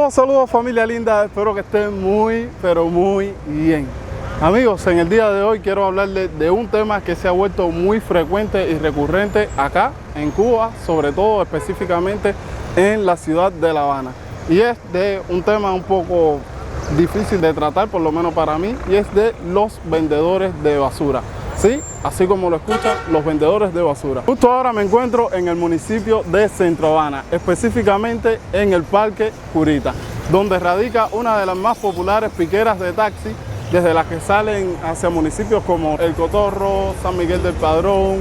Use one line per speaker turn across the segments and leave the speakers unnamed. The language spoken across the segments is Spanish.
Saludos familia linda, espero que estén muy, pero muy bien. Amigos, en el día de hoy quiero hablarles de un tema que se ha vuelto muy frecuente y recurrente acá en Cuba, sobre todo específicamente en la ciudad de La Habana. Y es de un tema un poco difícil de tratar, por lo menos para mí, y es de los vendedores de basura. Sí, así como lo escuchan, los vendedores de basura. Justo ahora me encuentro en el municipio de Centro Habana, específicamente en el Parque Curita, donde radica una de las más populares piqueras de taxi, desde las que salen hacia municipios como El Cotorro, San Miguel del Padrón,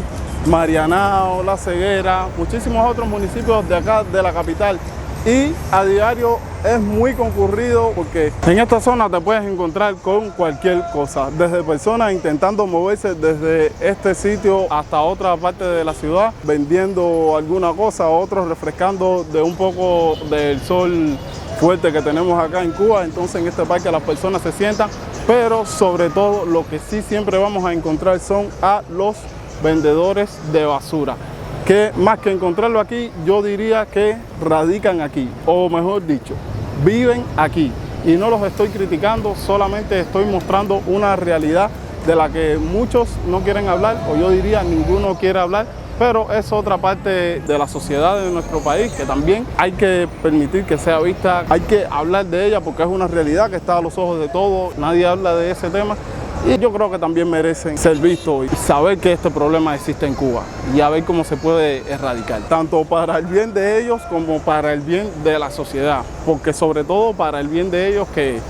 Marianao, La Ceguera, muchísimos otros municipios de acá de la capital. Y a diario es muy concurrido porque en esta zona te puedes encontrar con cualquier cosa, desde personas intentando moverse desde este sitio hasta otra parte de la ciudad, vendiendo alguna cosa, otros refrescando de un poco del sol fuerte que tenemos acá en Cuba. Entonces en este parque las personas se sientan, pero sobre todo lo que sí siempre vamos a encontrar son a los vendedores de basura, que más que encontrarlo aquí, yo diría que radican aquí, o mejor dicho, viven aquí. Y no los estoy criticando, solamente estoy mostrando una realidad de la que muchos no quieren hablar, o yo diría ninguno quiere hablar, pero es otra parte de la sociedad de nuestro país que también hay que permitir que sea vista, hay que hablar de ella porque es una realidad que está a los ojos de todos, nadie habla de ese tema. Y yo creo que también merecen ser vistos y saber que este problema existe en Cuba y a ver cómo se puede erradicar, tanto para el bien de ellos como para el bien de la sociedad, porque sobre todo para el bien de ellos, que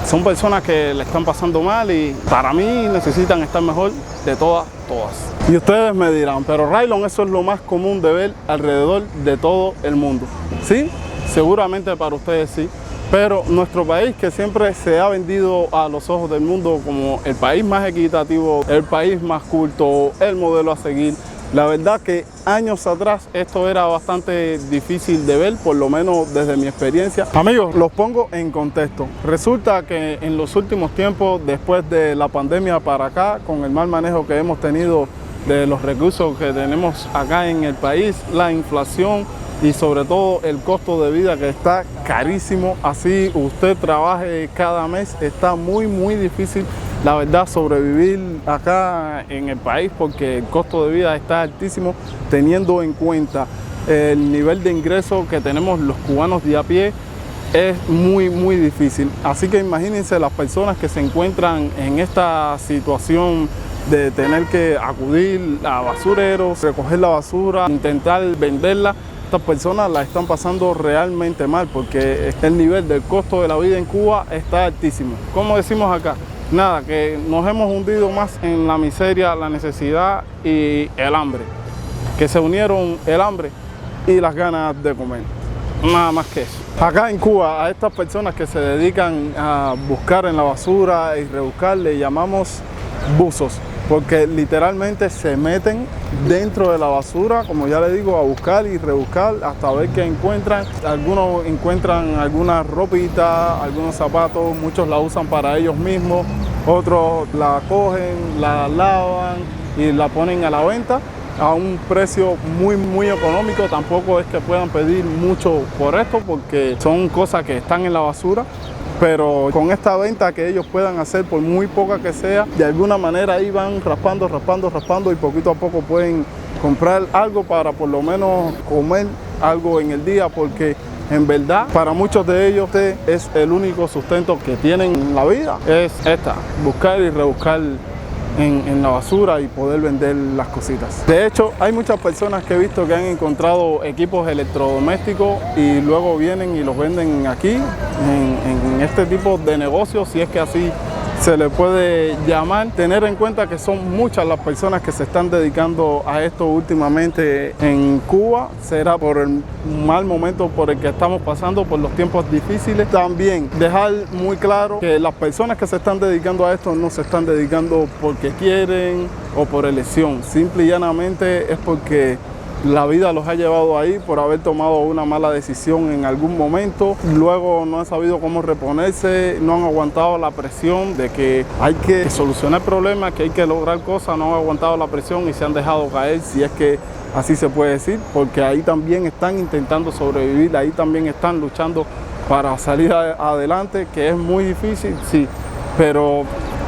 son personas que le están pasando mal y para mí necesitan estar mejor de todas. Y ustedes me dirán, pero Raylon, eso es lo más común de ver alrededor de todo el mundo. Sí, seguramente para ustedes sí. Pero nuestro país, que siempre se ha vendido a los ojos del mundo como el país más equitativo, el país más culto, el modelo a seguir, la verdad que años atrás esto era bastante difícil de ver, por lo menos desde mi experiencia. Amigos, los pongo en contexto. Resulta que en los últimos tiempos, después de la pandemia para acá, con el mal manejo que hemos tenido de los recursos que tenemos acá en el país, la inflación, y sobre todo el costo de vida que está carísimo, así usted trabaje cada mes, está muy difícil, la verdad, sobrevivir acá en el país porque el costo de vida está altísimo, teniendo en cuenta el nivel de ingreso que tenemos los cubanos de a pie. Es muy difícil, así que imagínense las personas que se encuentran en esta situación de tener que acudir a basureros, recoger la basura, intentar venderla. Estas personas la están pasando realmente mal porque el nivel del costo de la vida en Cuba está altísimo. Como decimos acá, nada, que nos hemos hundido más en la miseria, la necesidad y el hambre, que se unieron el hambre y las ganas de comer, nada más que eso. Acá en Cuba, a estas personas que se dedican a buscar en la basura y rebuscar, le llamamos buzos, porque literalmente se meten dentro de la basura, como ya le digo, a buscar y rebuscar hasta ver qué encuentran. Algunos encuentran alguna ropita, algunos zapatos, muchos la usan para ellos mismos, otros la cogen, la lavan y la ponen a la venta a un precio muy económico. Tampoco es que puedan pedir mucho por esto porque son cosas que están en la basura. Pero con esta venta que ellos puedan hacer, por muy poca que sea, de alguna manera ahí van raspando y poquito a poco pueden comprar algo para por lo menos comer algo en el día, porque en verdad para muchos de ellos este es el único sustento que tienen en la vida, es esta, buscar y rebuscar en la basura y poder vender las cositas. De hecho, hay muchas personas que he visto que han encontrado equipos electrodomésticos y luego vienen y los venden aquí en este tipo de negocios, si es que así se le puede llamar. Tener en cuenta que son muchas las personas que se están dedicando a esto últimamente en Cuba. Será por el mal momento por el que estamos pasando, por los tiempos difíciles. También dejar muy claro que las personas que se están dedicando a esto no se están dedicando porque quieren o por elección. Simple y llanamente es porque la vida los ha llevado ahí por haber tomado una mala decisión en algún momento, luego no han sabido cómo reponerse, no han aguantado la presión de que hay que solucionar problemas, que hay que lograr cosas, no han aguantado la presión y se han dejado caer, si es que así se puede decir, porque ahí también están intentando sobrevivir, ahí también están luchando para salir adelante, que es muy difícil, sí, pero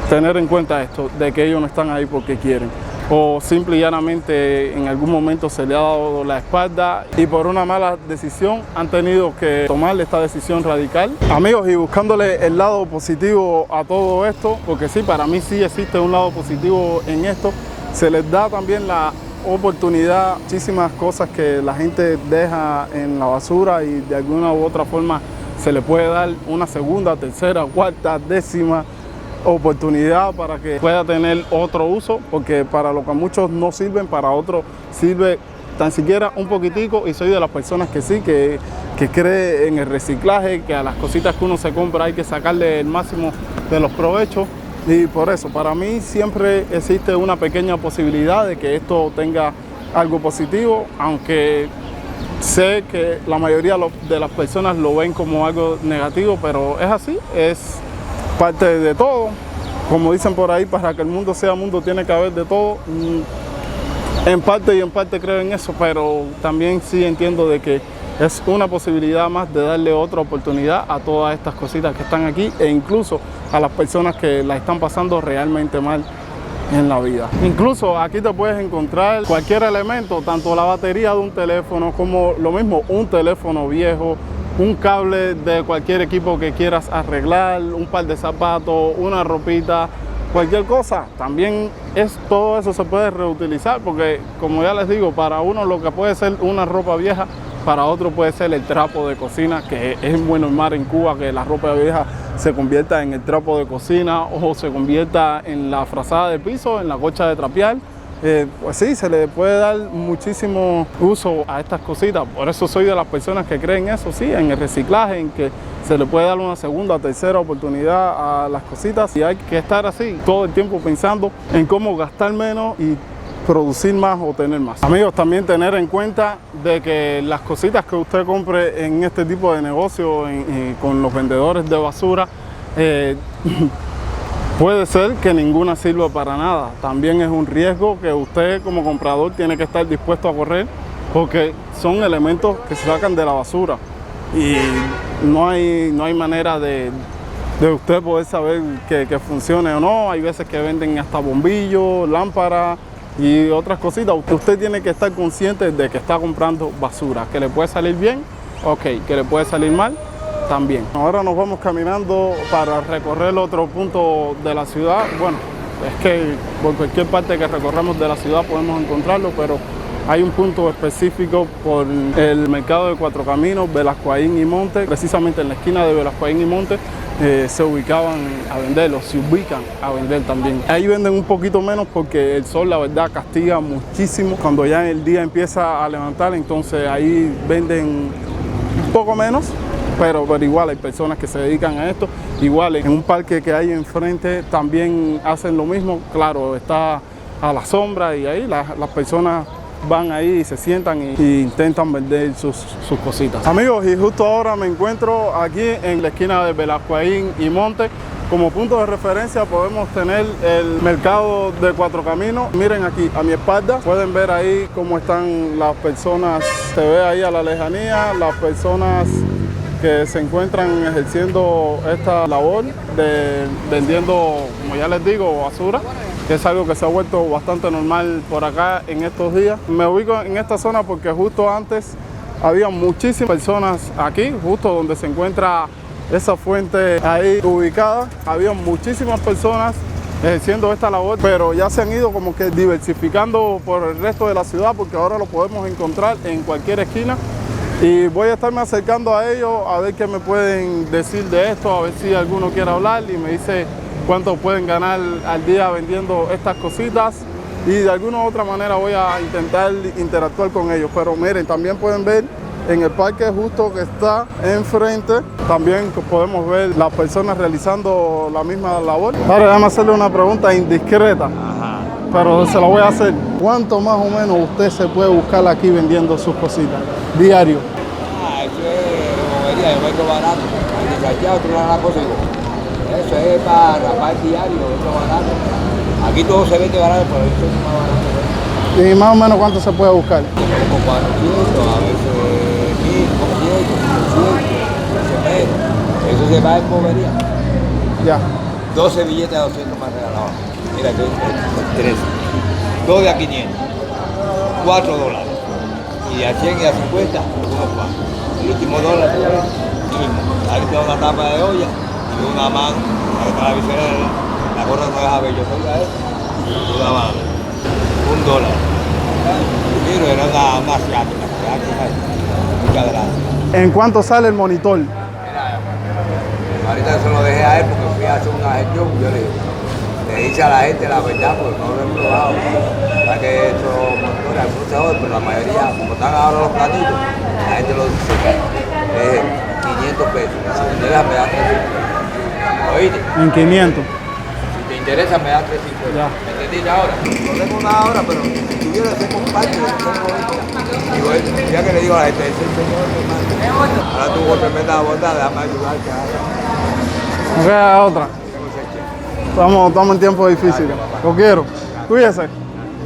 tener en cuenta esto, de que ellos no están ahí porque quieren, o simple y llanamente en algún momento se le ha dado la espalda y por una mala decisión han tenido que tomar esta decisión radical. Amigos, y buscándole el lado positivo a todo esto, porque sí, para mí sí existe un lado positivo en esto, se les da también la oportunidad, muchísimas cosas que la gente deja en la basura y de alguna u otra forma se le puede dar una segunda, tercera, cuarta, décima oportunidad para que pueda tener otro uso, porque para lo que muchos no sirven, para otros sirve tan siquiera un poquitico, y soy de las personas que sí, que cree en el reciclaje, que a las cositas que uno se compra hay que sacarle el máximo de los provechos. Y por eso, para mí siempre existe una pequeña posibilidad de que esto tenga algo positivo, aunque sé que la mayoría de las personas lo ven como algo negativo, pero es así, es parte de todo. Como dicen por ahí, para que el mundo sea mundo tiene que haber de todo. En parte y en parte creo en eso, pero también sí entiendo de que es una posibilidad más de darle otra oportunidad a todas estas cositas que están aquí, e incluso a las personas que la están pasando realmente mal en la vida. Incluso aquí te puedes encontrar cualquier elemento, tanto la batería de un teléfono como lo mismo, un teléfono viejo, un cable de cualquier equipo que quieras arreglar, un par de zapatos, una ropita, cualquier cosa. También todo eso se puede reutilizar, porque como ya les digo, para uno lo que puede ser una ropa vieja, para otro puede ser el trapo de cocina, que es muy normal en Cuba que la ropa vieja se convierta en el trapo de cocina o se convierta en la frazada de piso, en la cocha de trapear. Pues sí, se le puede dar muchísimo uso a estas cositas. Por eso soy de las personas que creen eso, sí, en el reciclaje, en que se le puede dar una segunda o tercera oportunidad a las cositas, y hay que estar así todo el tiempo pensando en cómo gastar menos y producir más o tener más. Amigos, también tener en cuenta de que las cositas que usted compre en este tipo de negocio con los vendedores de basura, puede ser que ninguna sirva para nada. También es un riesgo que usted como comprador tiene que estar dispuesto a correr, porque son elementos que se sacan de la basura y no hay manera de usted poder saber que funcione o no. Hay veces que venden hasta bombillos, lámparas y otras cositas. Usted tiene que estar consciente de que está comprando basura, que le puede salir bien, ok, que le puede salir mal también. Ahora nos vamos caminando para recorrer otro punto de la ciudad. Bueno, es que por cualquier parte que recorramos de la ciudad podemos encontrarlo, pero hay un punto específico por el mercado de Cuatro Caminos, Velascoaín y Monte. Precisamente en la esquina de Velascoaín y Monte se ubicaban a venderlo, se ubican a vender también. Ahí venden un poquito menos porque el sol, la verdad, castiga muchísimo. Cuando ya el día empieza a levantar, entonces ahí venden un poco menos, pero igual hay personas que se dedican a esto. Igual en un parque que hay enfrente también hacen lo mismo. Claro, está a la sombra y ahí las personas van ahí y se sientan y intentan vender sus cositas. Amigos, y justo ahora me encuentro aquí en la esquina de Velascoaín y Monte. Como punto de referencia podemos tener el mercado de Cuatro Caminos. Miren aquí a mi espalda, pueden ver ahí cómo están las personas. Se ve ahí a la lejanía las personas que se encuentran ejerciendo esta labor de vendiendo, como ya les digo, basura, que es algo que se ha vuelto bastante normal por acá en estos días. Me ubico en esta zona porque justo antes había muchísimas personas aquí, justo donde se encuentra esa fuente ahí ubicada. Había muchísimas personas ejerciendo esta labor, pero ya se han ido como que diversificando por el resto de la ciudad, porque ahora lo podemos encontrar en cualquier esquina. Y voy a estarme acercando a ellos a ver qué me pueden decir de esto, a ver si alguno quiere hablar y me dice cuánto pueden ganar al día vendiendo estas cositas, y de alguna u otra manera voy a intentar interactuar con ellos. Pero miren, también pueden ver en el parque justo que está enfrente, también podemos ver las personas realizando la misma labor. Ahora déjame hacerle una pregunta indiscreta. Pero se la voy a hacer. ¿Cuánto más o menos usted se puede buscar aquí vendiendo sus cositas diario?
Eso es bobería, yo vendo barato. Desachado, tú no la cocina. Eso es para rapar diario, vendo barato. Aquí todo se vende barato, pero eso es más barato.
¿Y más o menos cuánto se puede buscar?
Como 400, a veces 1000, 200, 300, 300. Entonces va en bobería.
Ya.
12 billetes a 200 más regalados. Mira, que 13. 2 de a 500. 4 dólares. Y a 100 y a 50, unos cuantos. El último dólar, mismo. Ahí te da una tapa de olla y una mano. Para la visera, la gorra no deja ver, yo soy a eso. Una mano. $1. Miro, era una asiática. Muchas gracias.
¿En cuánto sale el monitor?
Mira, ahorita se lo dejé a él porque fui a hacer una gestión. Yo le hice a la gente la verdad porque no lo he probado. Para que estos motores, algunos se joden, pero la mayoría, como están ahora los platitos, la gente lo dice. 500 pesos. Si te interesa, me da 350. ¿Oíste?
En 500.
Si te interesa, me da 350.
Ya.
¿Me entendiste ahora? No tengo nada ahora, pero si tuviera ese comparto, yo tengo ahorita. Digo, ya que le digo a la gente, ese señor, hermano, ahora tuvo tremenda bondad, déjame ayudarte.
No queda otra. Estamos en tiempos difíciles. Lo quiero. Cuídese.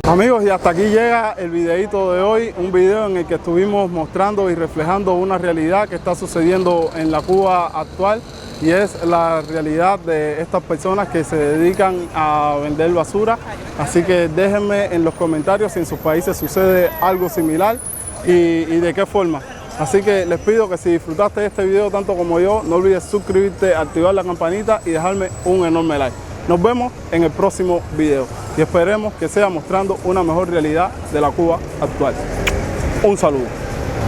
Amigos, y hasta aquí llega el videito de hoy, un video en el que estuvimos mostrando y reflejando una realidad que está sucediendo en la Cuba actual, y es la realidad de estas personas que se dedican a vender basura. Así que déjenme en los comentarios si en sus países sucede algo similar y de qué forma. Así que les pido que si disfrutaste de este video tanto como yo, no olvides suscribirte, activar la campanita y dejarme un enorme like. Nos vemos en el próximo video y esperemos que sea mostrando una mejor realidad de la Cuba actual. Un saludo.